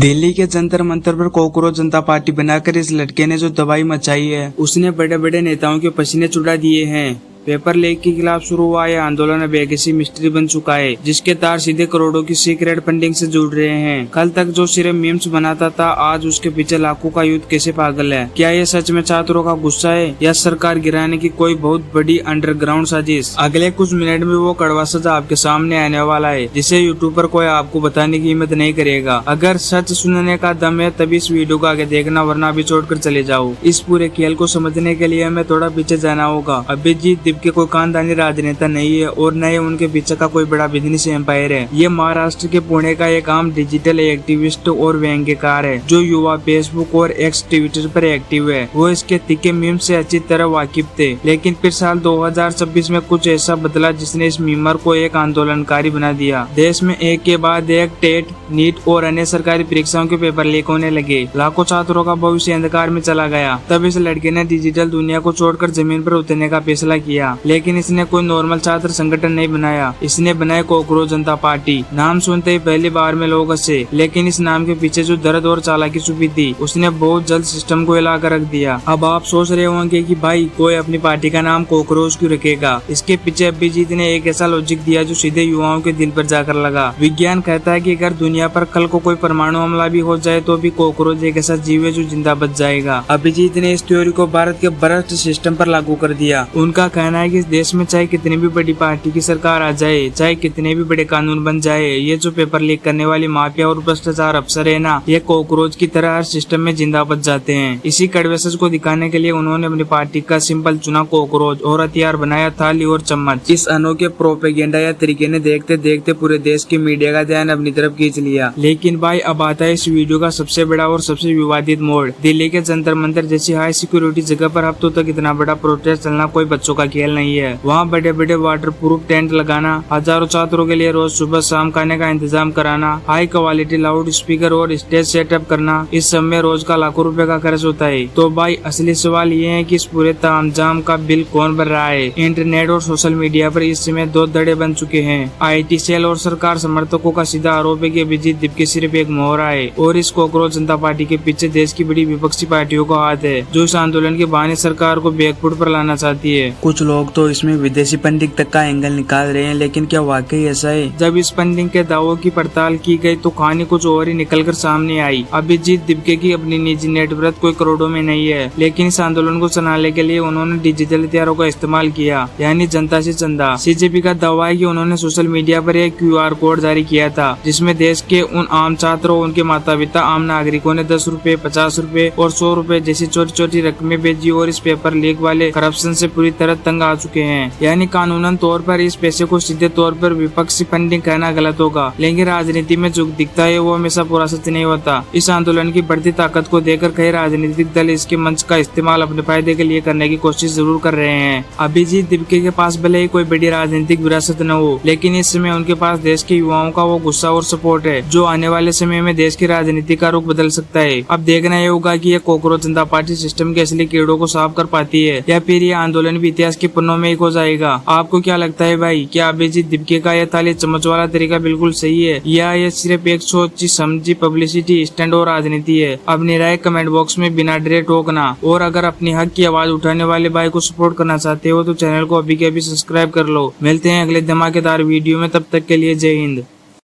दिल्ली के जंतर मंतर पर कॉकरोच जनता पार्टी बनाकर इस लड़के ने जो तबाही मचाई है, उसने बड़े बड़े नेताओं के पसीने छुड़ा दिए हैं। पेपर लीक के खिलाफ शुरू हुआ यह आंदोलन अब एक ऐसी मिस्ट्री बन चुका है जिसके तार सीधे करोड़ों की सीक्रेट फंडिंग से जुड़ रहे हैं। कल तक जो सिर्फ मीम्स बनाता था, आज उसके पीछे लाखों का युद्ध कैसे पागल है। क्या ये सच में छात्रों का गुस्सा है या सरकार गिराने की कोई बहुत बड़ी अंडरग्राउंड साजिश? अगले कुछ मिनट में वो कड़वा सच आपके सामने आने वाला है जिसे यूट्यूब पर कोई आपको बताने की हिम्मत नहीं करेगा। अगर सच सुनने का दम है तभी इस वीडियो को आगे देखना, वरना अभी छोड़कर चले जाओ। इस पूरे खेल को समझने के लिए हमें थोड़ा पीछे जाना होगा। अभिजीत के कोई खानदानी राजनेता नहीं है और न ही उनके पीछे का कोई बड़ा बिजनेस एम्पायर है। ये महाराष्ट्र के पुणे का एक आम डिजिटल एक्टिविस्ट और व्यंग्यकार है जो युवा फेसबुक और एक्स ट्विटर पर एक्टिव है। वो इसके तीखे मीम से अच्छी तरह वाकिफ थे, लेकिन फिर साल 2026 में कुछ ऐसा बदला जिसने इस मीमर को एक आंदोलनकारी बना दिया। देश में एक के बाद एक टेट, नीट और अन्य सरकारी परीक्षाओं के पेपर लीक होने लगे। लाखों छात्रों का भविष्य अंधकार में चला गया। तब इस लड़के ने डिजिटल दुनिया को छोड़कर जमीन पर उतरने का फैसला किया, लेकिन इसने कोई नॉर्मल छात्र संगठन नहीं बनाया। इसने बनाया कॉकरोच जनता पार्टी। नाम सुनते ही पहली बार में लोग हंसे, लेकिन इस नाम के पीछे जो दर्द और चालाकी छुपी थी उसने बहुत जल्द सिस्टम को हिला कर रख दिया। अब आप सोच रहे होंगे कि भाई कोई अपनी पार्टी का नाम कॉकरोच क्यों रखेगा। इसके पीछे अभिजीत ने एक ऐसा लॉजिक दिया जो सीधे युवाओं के दिल पर जाकर लगा। विज्ञान कहता है कि अगर दुनिया पर कल को कोई परमाणु हमला भी हो जाए तो भी कॉकरोच एक ऐसा जीव है जो जिंदा बच जाएगा। अभिजीत ने इस थ्योरी को भारत के भ्रष्ट सिस्टम पर लागू कर दिया। उनका कहना है कि देश में चाहे कितनी भी बड़ी पार्टी की सरकार आ जाए, चाहे कितने भी बड़े कानून बन जाए, ये जो पेपर लीक करने वाली माफिया और भ्रष्टाचार अफसर है ना, ये कॉकरोच की तरह हर सिस्टम में जिंदा बच जाते हैं। इसी कड़वे सच को दिखाने के लिए उन्होंने अपनी पार्टी का सिंबल चुना कॉकरोच और हथियार बनाया थाली और चम्मच। इस अनोखे प्रोपेगेंडा या तरीके ने देखते देखते पूरे देश के मीडिया का ध्यान अपनी तरफ खींच लिया। लेकिन भाई अब आता है इस वीडियो का सबसे बड़ा और सबसे विवादित मोड़। दिल्ली के जंतर मंतर जैसी हाई सिक्योरिटी जगह पर हफ्तों तक इतना बड़ा प्रोटेस्ट चलना कोई बच्चों का खेल नहीं है। वहाँ बड़े बड़े वाटर प्रूफ टेंट लगाना, हजारों छात्रों के लिए रोज सुबह शाम खाने का इंतजाम कराना, हाई क्वालिटी लाउड स्पीकर और स्टेज सेटअप करना, इस सब में रोज का लाखों रुपए का खर्च होता है। तो भाई असली सवाल ये है कि इस पूरे तामझाम का बिल कौन भर रहा है। इंटरनेट और सोशल मीडिया पर इस समय दो धड़े बन चुके हैं। IT सेल और सरकार समर्थकों का सीधा आरोप है कि अभिजीत दिब्के सिर्फ एक मोहरा है और इस कॉकरोच जनता पार्टी के पीछे देश की बड़ी विपक्षी पार्टियों का हाथ है जो इस आंदोलन के बहाने सरकार को बैकफुट पर लाना चाहती है। कुछ लोग तो इसमें विदेशी फंडिंग तक का एंगल निकाल रहे हैं, लेकिन क्या वाकई ऐसा है? जब इस फंडिंग के दावों की पड़ताल की गई तो कहानी कुछ और ही निकलकर सामने आई। अभिजीत दिब्के की अपनी निजी नेटवर्थ कोई करोड़ों में नहीं है, लेकिन इस आंदोलन को चलाने के लिए उन्होंने डिजिटल हथियारों का इस्तेमाल किया, यानी जनता से चंदा। CJP का दावा है कि उन्होंने सोशल मीडिया पर एक QR कोड जारी किया था जिसमें देश के उन आम छात्रों, उनके माता पिता, आम नागरिकों ने 10 रुपए, 50 रुपए और 100 रुपए जैसी छोटी छोटी रकमें भेजी और इस पेपर लीक वाले करप्शन से पूरी तरह तंग आ चुके हैं। यानी कानूनन तौर पर इस पैसे को सीधे तौर पर विपक्षी फंडिंग कहना गलत होगा, लेकिन राजनीति में जो दिखता है वो हमेशा पूरा सच नहीं होता। इस आंदोलन की बढ़ती ताकत को देखकर कई राजनीतिक दल इसके मंच का इस्तेमाल अपने फायदे के लिए करने की कोशिश जरूर कर रहे हैं। अभिजीत दिब्के के पास भले ही कोई बड़ी राजनीतिक विरासत न हो, लेकिन इस समय उनके पास देश के युवाओं का वो गुस्सा और सपोर्ट है जो आने वाले समय में देश की राजनीति का रुख बदल सकता है। अब देखना ये होगा कि ये कॉकरोच जनता पार्टी सिस्टम के असली कीड़ों को साफ कर पाती है या फिर ये आंदोलन भी इतिहास के पन्नों में एक हो जाएगा। आपको क्या लगता है भाई? क्या अभिजीत दिब्के का यह थाली चम्मच वाला तरीका बिल्कुल सही है या यह सिर्फ एक सोची समझी पब्लिसिटी स्टंट और राजनीति है? अपनी राय कमेंट बॉक्स में बिना डरे ठोकना। और अगर अपनी हक की आवाज उठाने वाले भाई को सपोर्ट करना चाहते हो तो चैनल को अभी के अभी सब्सक्राइब कर लो। मिलते हैं अगले धमाकेदार वीडियो में, तब तक के लिए जय हिंद।